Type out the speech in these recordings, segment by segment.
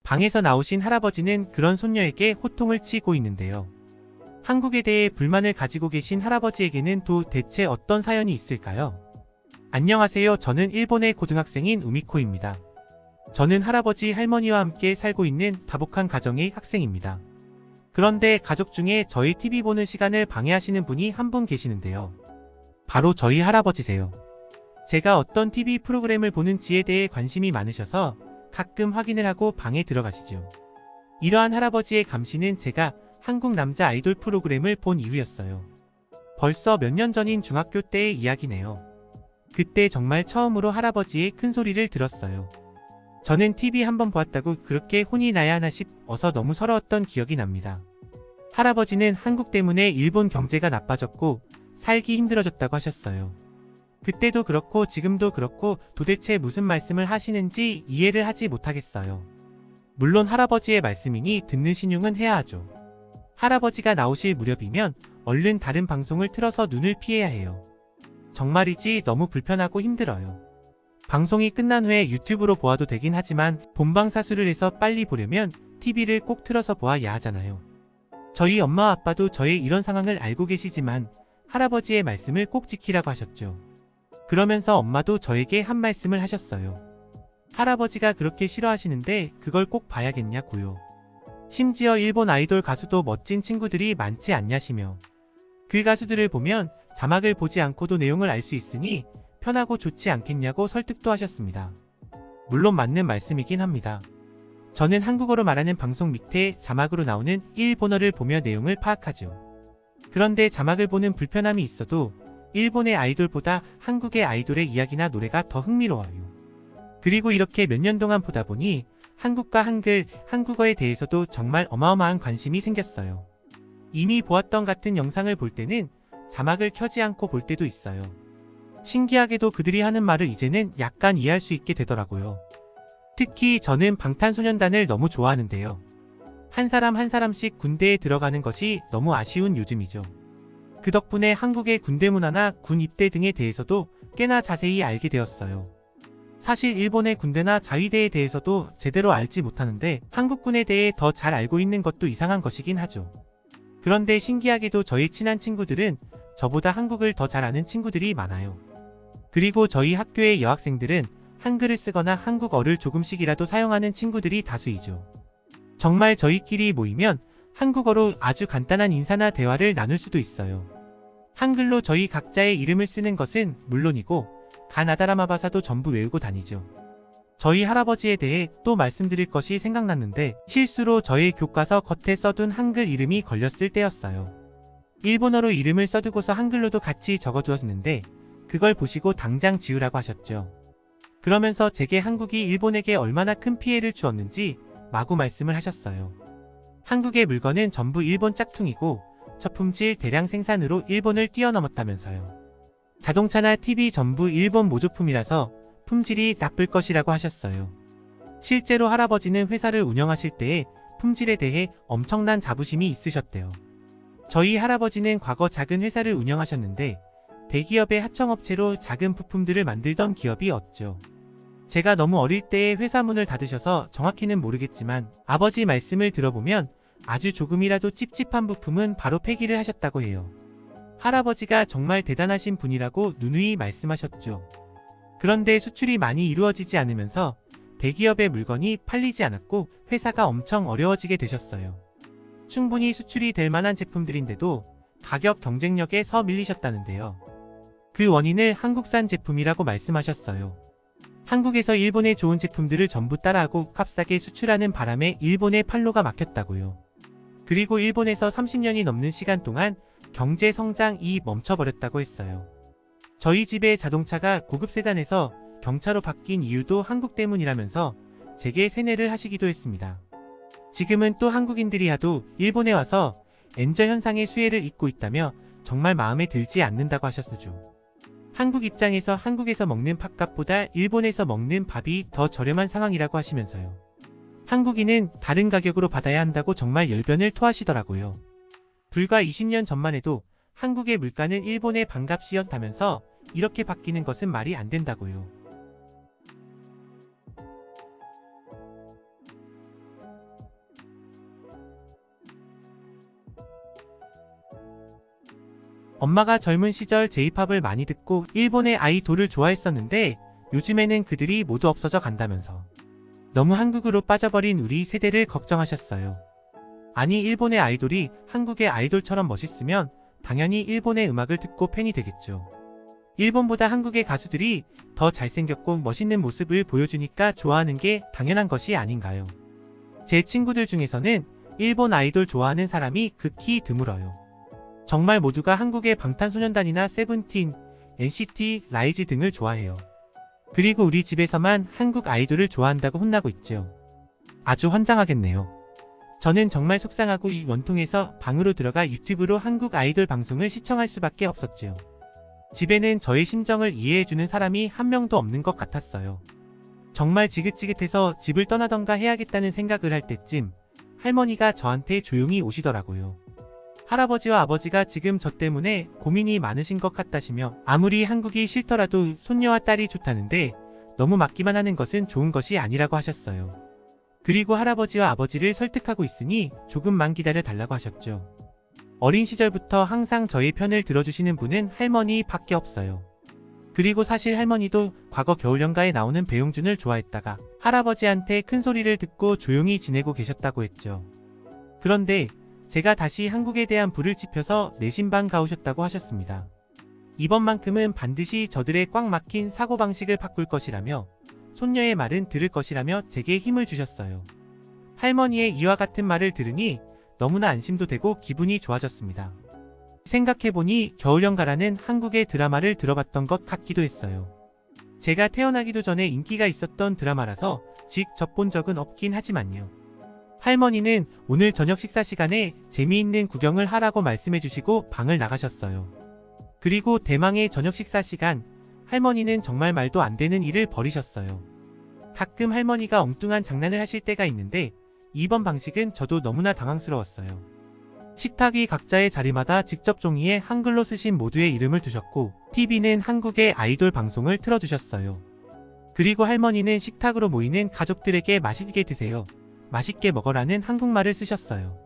방에서 나오신 할아버지는 그런 손녀에게 호통을 치고 있는데요. 한국에 대해 불만을 가지고 계신 할아버지에게는 도대체 어떤 사연이 있을까요? 안녕하세요. 저는 일본의 고등학생인 우미코입니다. 저는 할아버지 할머니와 함께 살고 있는 다복한 가정의 학생입니다. 그런데 가족 중에 저희 TV 보는 시간을 방해하시는 분이 한 분 계시는데요. 바로 저희 할아버지세요. 제가 어떤 TV 프로그램을 보는지에 대해 관심이 많으셔서 가끔 확인을 하고 방에 들어가시죠. 이러한 할아버지의 감시는 제가 한국 남자 아이돌 프로그램을 본 이후였어요. 벌써 몇 년 전인 중학교 때의 이야기네요. 그때 정말 처음으로 할아버지의 큰 소리를 들었어요. 저는 TV 한번 보았다고 그렇게 혼이 나야 하나 싶어서 너무 서러웠던 기억이 납니다. 할아버지는 한국 때문에 일본 경제가 나빠졌고 살기 힘들어졌다고 하셨어요. 그때도 그렇고 지금도 그렇고 도대체 무슨 말씀을 하시는지 이해를 하지 못하겠어요. 물론 할아버지의 말씀이니 듣는 신용은 해야 하죠. 할아버지가 나오실 무렵이면 얼른 다른 방송을 틀어서 눈을 피해야 해요. 정말이지 너무 불편하고 힘들어요. 방송이 끝난 후에 유튜브로 보아도 되긴 하지만 본방사수를 해서 빨리 보려면 TV를 꼭 틀어서 보아야 하잖아요. 저희 엄마와 아빠도 저의 이런 상황을 알고 계시지만 할아버지의 말씀을 꼭 지키라고 하셨죠. 그러면서 엄마도 저에게 한 말씀을 하셨어요. 할아버지가 그렇게 싫어하시는데 그걸 꼭 봐야겠냐고요. 심지어 일본 아이돌 가수도 멋진 친구들이 많지 않냐시며 그 가수들을 보면 자막을 보지 않고도 내용을 알 수 있으니 편하고 좋지 않겠냐고 설득도 하셨습니다. 물론 맞는 말씀이긴 합니다. 저는 한국어로 말하는 방송 밑에 자막으로 나오는 일본어를 보며 내용을 파악하죠. 그런데 자막을 보는 불편함이 있어도 일본의 아이돌보다 한국의 아이돌의 이야기나 노래가 더 흥미로워요. 그리고 이렇게 몇 년 동안 보다 보니 한국과 한국어에 대해서도 정말 어마어마한 관심이 생겼어요. 이미 보았던 같은 영상을 볼 때는 자막을 켜지 않고 볼 때도 있어요. 신기하게도 그들이 하는 말을 이제는 약간 이해할 수 있게 되더라고요. 특히 저는 방탄소년단을 너무 좋아하는데요. 한 사람 한 사람씩 군대에 들어가는 것이 너무 아쉬운 요즘이죠. 그 덕분에 한국의 군대 문화나 군 입대 등에 대해서도 꽤나 자세히 알게 되었어요. 사실 일본의 군대나 자위대에 대해서도 제대로 알지 못하는데 한국군에 대해 더 잘 알고 있는 것도 이상한 것이긴 하죠. 그런데 신기하게도 저희 친한 친구들은 저보다 한국을 더 잘 아는 친구들이 많아요. 그리고 저희 학교의 여학생들은 한글을 쓰거나 한국어를 조금씩이라도 사용하는 친구들이 다수이죠. 정말 저희끼리 모이면 한국어로 아주 간단한 인사나 대화를 나눌 수도 있어요. 한글로 저희 각자의 이름을 쓰는 것은 물론이고 가나다라마바사도 전부 외우고 다니죠. 저희 할아버지에 대해 또 말씀드릴 것이 생각났는데 실수로 저의 교과서 겉에 써둔 한글 이름이 걸렸을 때였어요. 일본어로 이름을 써두고서 한글로도 같이 적어두었는데 그걸 보시고 당장 지우라고 하셨죠. 그러면서 제게 한국이 일본에게 얼마나 큰 피해를 주었는지 마구 말씀을 하셨어요. 한국의 물건은 전부 일본 짝퉁이고 저품질 대량 생산으로 일본을 뛰어넘었다면서요. 자동차나 TV 전부 일본 모조품이라서 품질이 나쁠 것이라고 하셨어요. 실제로 할아버지는 회사를 운영하실 때에 품질에 대해 엄청난 자부심이 있으셨대요. 저희 할아버지는 과거 작은 회사를 운영하셨는데 대기업의 하청업체로 작은 부품들을 만들던 기업이 없죠. 제가 너무 어릴 때에 회사 문을 닫으셔서 정확히는 모르겠지만 아버지 말씀을 들어보면 아주 조금이라도 찝찝한 부품은 바로 폐기를 하셨다고 해요. 할아버지가 정말 대단하신 분이라고 누누이 말씀하셨죠. 그런데 수출이 많이 이루어지지 않으면서 대기업의 물건이 팔리지 않았고 회사가 엄청 어려워지게 되셨어요. 충분히 수출이 될 만한 제품들인데도 가격 경쟁력에서 밀리셨다는데요. 그 원인을 한국산 제품이라고 말씀하셨어요. 한국에서 일본의 좋은 제품들을 전부 따라하고 값싸게 수출하는 바람에 일본의 판로가 막혔다고요. 그리고 일본에서 30년이 넘는 시간 동안 경제 성장이 멈춰버렸다고 했어요. 저희 집의 자동차가 고급 세단에서 경차로 바뀐 이유도 한국 때문이라면서 제게 세뇌를 하시기도 했습니다. 지금은 또 한국인들이 하도 일본에 와서 엔저 현상의 수혜를 입고 있다며 정말 마음에 들지 않는다고 하셨죠. 한국 입장에서 한국에서 먹는 밥값보다 일본에서 먹는 밥이 더 저렴한 상황이라고 하시면서요. 한국인은 다른 가격으로 받아야 한다고 정말 열변을 토하시더라고요. 불과 20년 전만 해도 한국의 물가는 일본의 반값이었다면서 이렇게 바뀌는 것은 말이 안 된다고요. 엄마가 젊은 시절 J-팝을 많이 듣고 일본의 아이돌을 좋아했었는데 요즘에는 그들이 모두 없어져 간다면서 너무 한국으로 빠져버린 우리 세대를 걱정하셨어요. 아니, 일본의 아이돌이 한국의 아이돌처럼 멋있으면 당연히 일본의 음악을 듣고 팬이 되겠죠. 일본보다 한국의 가수들이 더 잘생겼고 멋있는 모습을 보여주니까 좋아하는 게 당연한 것이 아닌가요? 제 친구들 중에서는 일본 아이돌 좋아하는 사람이 극히 드물어요. 정말 모두가 한국의 방탄소년단이나 세븐틴, NCT, 라이즈 등을 좋아해요. 그리고 우리 집에서만 한국 아이돌을 좋아한다고 혼나고 있죠. 아주 환장하겠네요. 저는 정말 속상하고 이 원통에서 방으로 들어가 유튜브로 한국 아이돌 방송을 시청할 수밖에 없었지요. 집에는 저의 심정을 이해해주는 사람이 한 명도 없는 것 같았어요. 정말 지긋지긋해서 집을 떠나던가 해야겠다는 생각을 할 때쯤 할머니가 저한테 조용히 오시더라고요. 할아버지와 아버지가 지금 저 때문에 고민이 많으신 것 같다시며 아무리 한국이 싫더라도 손녀와 딸이 좋다는데 너무 맞기만 하는 것은 좋은 것이 아니라고 하셨어요. 그리고 할아버지와 아버지를 설득하고 있으니 조금만 기다려 달라고 하셨죠. 어린 시절부터 항상 저의 편을 들어주시는 분은 할머니밖에 없어요. 그리고 사실 할머니도 과거 겨울연가에 나오는 배용준을 좋아했다가 할아버지한테 큰 소리를 듣고 조용히 지내고 계셨다고 했죠. 그런데 제가 다시 한국에 대한 불을 지펴서 내심반 가우셨다고 하셨습니다. 이번만큼은 반드시 저들의 꽉 막힌 사고방식을 바꿀 것이라며 손녀의 말은 들을 것이라며 제게 힘을 주셨어요. 할머니의 이와 같은 말을 들으니 너무나 안심도 되고 기분이 좋아졌습니다. 생각해보니 겨울연가라는 한국의 드라마를 들어봤던 것 같기도 했어요. 제가 태어나기도 전에 인기가 있었던 드라마라서 직접 본 적은 없긴 하지만요. 할머니는 오늘 저녁 식사 시간에 재미있는 구경을 하라고 말씀해주시고 방을 나가셨어요. 그리고 대망의 저녁 식사 시간, 할머니는 정말 말도 안 되는 일을 벌이셨어요. 가끔 할머니가 엉뚱한 장난을 하실 때가 있는데 이번 방식은 저도 너무나 당황스러웠어요. 식탁 위 각자의 자리마다 직접 종이에 한글로 쓰신 모두의 이름을 두셨고 TV는 한국의 아이돌 방송을 틀어주셨어요. 그리고 할머니는 식탁으로 모이는 가족들에게 맛있게 드세요, 맛있게 먹어라는 한국말을 쓰셨어요.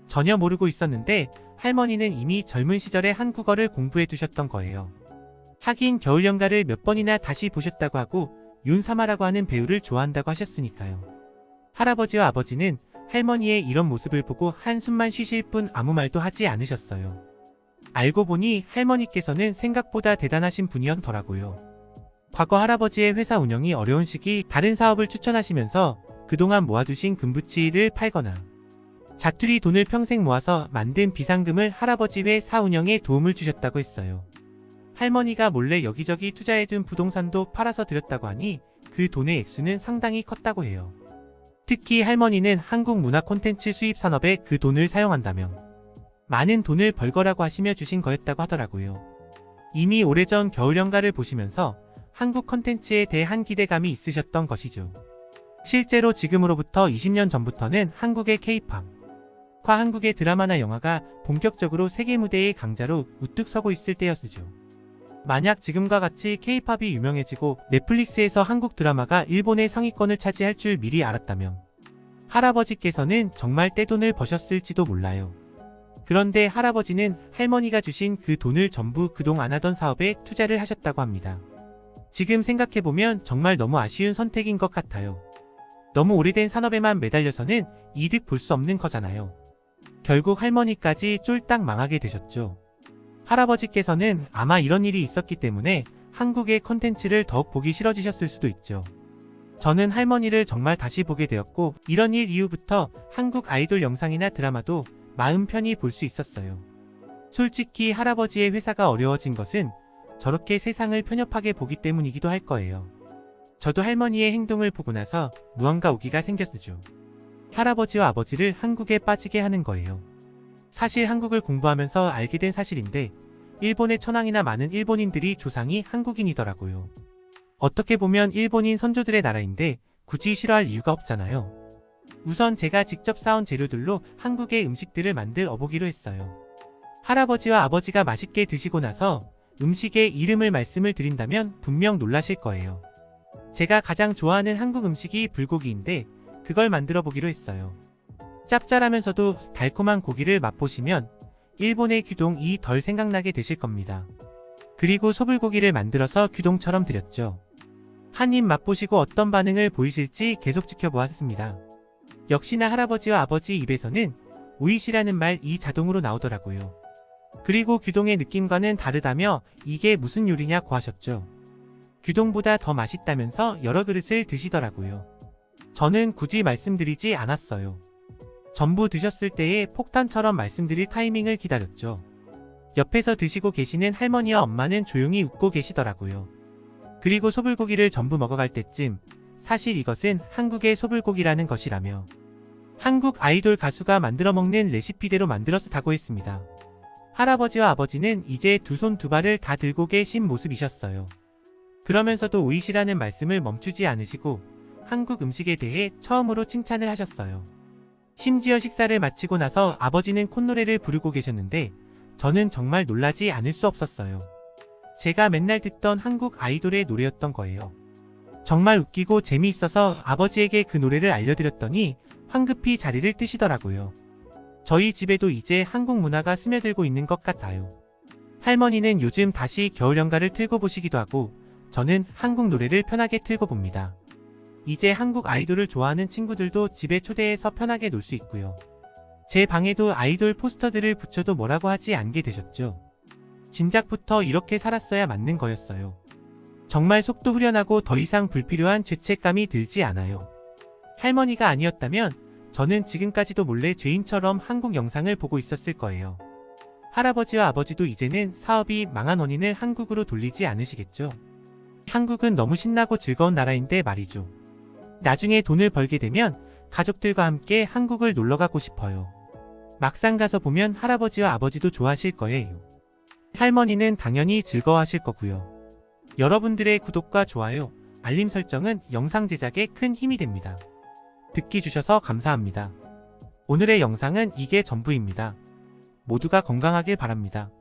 전혀 모르고 있었는데 할머니는 이미 젊은 시절에 한국어를 공부해 두셨던 거예요. 하긴 겨울연가를 몇 번이나 다시 보셨다고 하고 윤사마라고 하는 배우를 좋아한다고 하셨으니까요. 할아버지와 아버지는 할머니의 이런 모습을 보고 한숨만 쉬실 뿐 아무 말도 하지 않으셨어요. 알고 보니 할머니께서는 생각보다 대단하신 분이었더라고요. 과거 할아버지의 회사 운영이 어려운 시기 다른 사업을 추천하시면서 그동안 모아두신 금부치를 팔거나 자투리 돈을 평생 모아서 만든 비상금을 할아버지 회사 운영에 도움을 주셨다고 했어요. 할머니가 몰래 여기저기 투자해둔 부동산도 팔아서 드렸다고 하니 그 돈의 액수는 상당히 컸다고 해요. 특히 할머니는 한국 문화 콘텐츠 수입 산업에 그 돈을 사용한다며 많은 돈을 벌 거라고 하시며 주신 거였다고 하더라고요. 이미 오래전 겨울연가를 보시면서 한국 콘텐츠에 대한 기대감이 있으셨던 것이죠. 실제로 지금으로부터 20년 전부터는 한국의 K-팝과 한국의 드라마나 영화가 본격적으로 세계 무대의 강자로 우뚝 서고 있을 때였죠. 만약 지금과 같이 K-팝이 유명해지고 넷플릭스에서 한국 드라마가 일본의 상위권을 차지할 줄 미리 알았다면 할아버지께서는 정말 떼돈을 버셨을지도 몰라요. 그런데 할아버지는 할머니가 주신 그 돈을 전부 그동 안 하던 사업에 투자를 하셨다고 합니다. 지금 생각해보면 정말 너무 아쉬운 선택인 것 같아요. 너무 오래된 산업에만 매달려서는 이득 볼 수 없는 거잖아요. 결국 할머니까지 쫄딱 망하게 되셨죠. 할아버지께서는 아마 이런 일이 있었기 때문에 한국의 컨텐츠를 더욱 보기 싫어지셨을 수도 있죠. 저는 할머니를 정말 다시 보게 되었고 이런 일 이후부터 한국 아이돌 영상이나 드라마도 마음 편히 볼 수 있었어요. 솔직히 할아버지의 회사가 어려워진 것은 저렇게 세상을 편협하게 보기 때문이기도 할 거예요. 저도 할머니의 행동을 보고 나서 무언가 오기가 생겼죠. 할아버지와 아버지를 한국에 빠지게 하는 거예요. 사실 한국을 공부하면서 알게 된 사실인데 일본의 천황이나 많은 일본인들이 조상이 한국인이더라고요. 어떻게 보면 일본인 선조들의 나라인데 굳이 싫어할 이유가 없잖아요. 우선 제가 직접 사온 재료들로 한국의 음식들을 만들어 보기로 했어요. 할아버지와 아버지가 맛있게 드시고 나서 음식의 이름을 말씀을 드린다면 분명 놀라실 거예요. 제가 가장 좋아하는 한국 음식이 불고기인데 그걸 만들어 보기로 했어요. 짭짤하면서도 달콤한 고기를 맛보시면 일본의 규동이 덜 생각나게 되실 겁니다. 그리고 소불고기를 만들어서 규동처럼 드렸죠. 한 입 맛보시고 어떤 반응을 보이실지 계속 지켜보았습니다. 역시나 할아버지와 아버지 입에서는 오이시라는 말이 자동으로 나오더라고요. 그리고 규동의 느낌과는 다르다며 이게 무슨 요리냐고 하셨죠. 규동보다 더 맛있다면서 여러 그릇을 드시더라고요. 저는 굳이 말씀드리지 않았어요. 전부 드셨을 때에 폭탄처럼 말씀드릴 타이밍을 기다렸죠. 옆에서 드시고 계시는 할머니와 엄마는 조용히 웃고 계시더라고요. 그리고 소불고기를 전부 먹어갈 때쯤 사실 이것은 한국의 소불고기라는 것이라며 한국 아이돌 가수가 만들어 먹는 레시피대로 만들었다고 했습니다. 할아버지와 아버지는 이제 두 손 두 발을 다 들고 계신 모습이셨어요. 그러면서도 오이시라는 말씀을 멈추지 않으시고 한국 음식에 대해 처음으로 칭찬을 하셨어요. 심지어 식사를 마치고 나서 아버지는 콧노래를 부르고 계셨는데 저는 정말 놀라지 않을 수 없었어요. 제가 맨날 듣던 한국 아이돌의 노래였던 거예요. 정말 웃기고 재미있어서 아버지에게 그 노래를 알려드렸더니 황급히 자리를 뜨시더라고요. 저희 집에도 이제 한국 문화가 스며들고 있는 것 같아요. 할머니는 요즘 다시 겨울연가를 틀고 보시기도 하고 저는 한국 노래를 편하게 틀고 봅니다. 이제 한국 아이돌을 좋아하는 친구들도 집에 초대해서 편하게 놀 수 있고요. 제 방에도 아이돌 포스터들을 붙여도 뭐라고 하지 않게 되셨죠. 진작부터 이렇게 살았어야 맞는 거였어요. 정말 속도 후련하고 더 이상 불필요한 죄책감이 들지 않아요. 할머니가 아니었다면 저는 지금까지도 몰래 죄인처럼 한국 영상을 보고 있었을 거예요. 할아버지와 아버지도 이제는 사업이 망한 원인을 한국으로 돌리지 않으시겠죠. 한국은 너무 신나고 즐거운 나라인데 말이죠. 나중에 돈을 벌게 되면 가족들과 함께 한국을 놀러가고 싶어요. 막상 가서 보면 할아버지와 아버지도 좋아하실 거예요. 할머니는 당연히 즐거워하실 거고요. 여러분들의 구독과 좋아요, 알림 설정은 영상 제작에 큰 힘이 됩니다. 듣기 주셔서 감사합니다. 오늘의 영상은 이게 전부입니다. 모두가 건강하길 바랍니다.